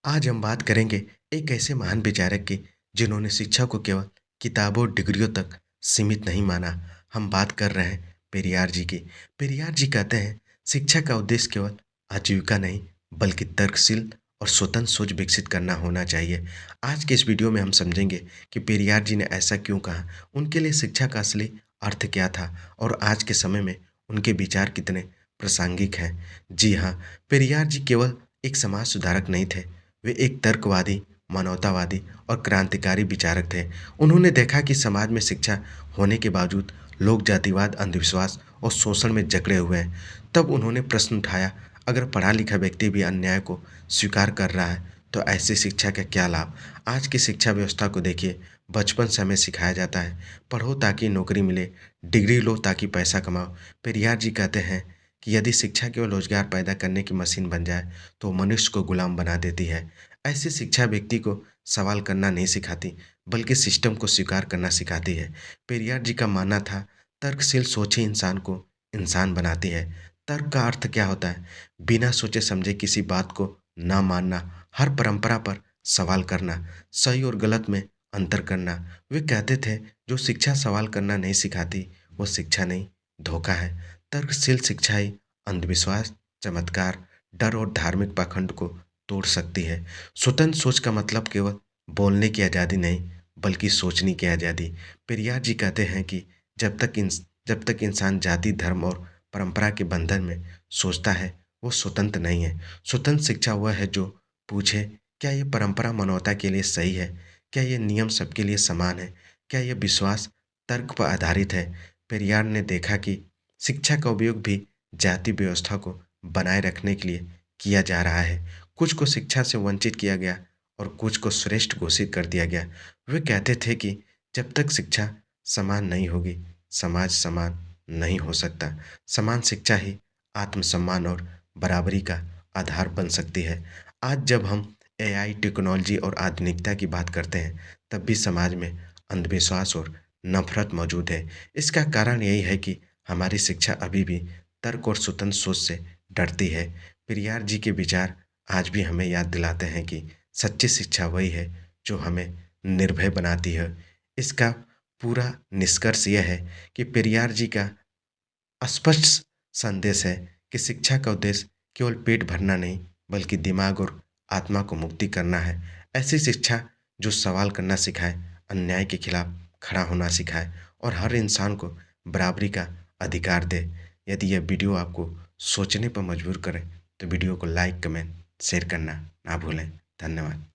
आज हम बात करेंगे एक ऐसे महान विचारक की जिन्होंने शिक्षा को केवल किताबों और डिग्रियों तक सीमित नहीं माना। हम बात कर रहे हैं पेरियार जी की। पेरियार जी कहते हैं शिक्षा का उद्देश्य केवल आजीविका नहीं बल्कि तर्कशील और स्वतंत्र सोच विकसित करना होना चाहिए। आज के इस वीडियो में हम समझेंगे कि पेरियार जी ने ऐसा क्यों कहा, उनके लिए शिक्षा का असली अर्थ क्या था और आज के समय में उनके विचार कितने प्रासंगिक हैं। जी हाँ, पेरियार जी केवल एक समाज सुधारक नहीं थे, वे एक तर्कवादी, मानवतावादी और क्रांतिकारी विचारक थे। उन्होंने देखा कि समाज में शिक्षा होने के बावजूद लोग जातिवाद, अंधविश्वास और शोषण में जकड़े हुए हैं। तब उन्होंने प्रश्न उठाया, अगर पढ़ा लिखा व्यक्ति भी अन्याय को स्वीकार कर रहा है, तो ऐसी शिक्षा का क्या लाभ? आज की शिक्षा व्यवस्था को देखिए, बचपन से हमें सिखाया जाता है, पढ़ो ताकि नौकरी मिले, डिग्री लो ताकि पैसा कमाओ। पेरियार जी कहते हैं कि यदि शिक्षा केवल रोजगार पैदा करने की मशीन बन जाए, तो मनुष्य को गुलाम बना देती है। ऐसी शिक्षा व्यक्ति को सवाल करना नहीं सिखाती, बल्कि सिस्टम को स्वीकार करना सिखाती है। पेरियार जी का मानना था, तर्कशील सोच ही इंसान को इंसान बनाती है। तर्क का अर्थ क्या होता है? बिना सोचे समझे किसी बात को ना मानना, हर परंपरा पर सवाल करना, सही और गलत में अंतर करना। वे कहते थे, जो शिक्षा सवाल करना नहीं सिखाती, वो शिक्षा नहीं, धोखा है। तर्कशील शिक्षा ही अंधविश्वास, चमत्कार, डर और धार्मिक पाखंड को तोड़ सकती है। स्वतंत्र सोच का मतलब केवल बोलने की आज़ादी नहीं, बल्कि सोचने की आज़ादी। पेरियार जी कहते हैं कि जब तक इंसान जाति, धर्म और परंपरा के बंधन में सोचता है, वो स्वतंत्र नहीं है। स्वतंत्र शिक्षा वह है जो पूछे, क्या ये परंपरा मानवता के लिए सही है? क्या ये नियम सबके लिए समान है? क्या यह विश्वास तर्क पर आधारित है? पेरियार ने देखा कि शिक्षा का उपयोग भी जाति व्यवस्था को बनाए रखने के लिए किया जा रहा है। कुछ को शिक्षा से वंचित किया गया और कुछ को श्रेष्ठ घोषित कर दिया गया। वे कहते थे कि जब तक शिक्षा समान नहीं होगी, समाज समान नहीं हो सकता। समान शिक्षा ही आत्मसम्मान और बराबरी का आधार बन सकती है। आज जब हम एआई, टेक्नोलॉजी और आधुनिकता की बात करते हैं, तब भी समाज में अंधविश्वास और नफरत मौजूद है। इसका कारण यही है कि हमारी शिक्षा अभी भी तर्क और स्वतंत्र सोच से डरती है। पेरियार जी के विचार आज भी हमें याद दिलाते हैं कि सच्ची शिक्षा वही है जो हमें निर्भय बनाती है। इसका पूरा निष्कर्ष यह है कि पेरियार जी का स्पष्ट संदेश है कि शिक्षा का उद्देश्य केवल पेट भरना नहीं, बल्कि दिमाग और आत्मा को मुक्ति करना है। ऐसी शिक्षा जो सवाल करना सिखाए, अन्याय के खिलाफ खड़ा होना सिखाए और हर इंसान को बराबरी का अधिकार दे। यदि यह वीडियो आपको सोचने पर मजबूर करे, तो वीडियो को लाइक, कमेंट, शेयर करना ना भूलें। धन्यवाद।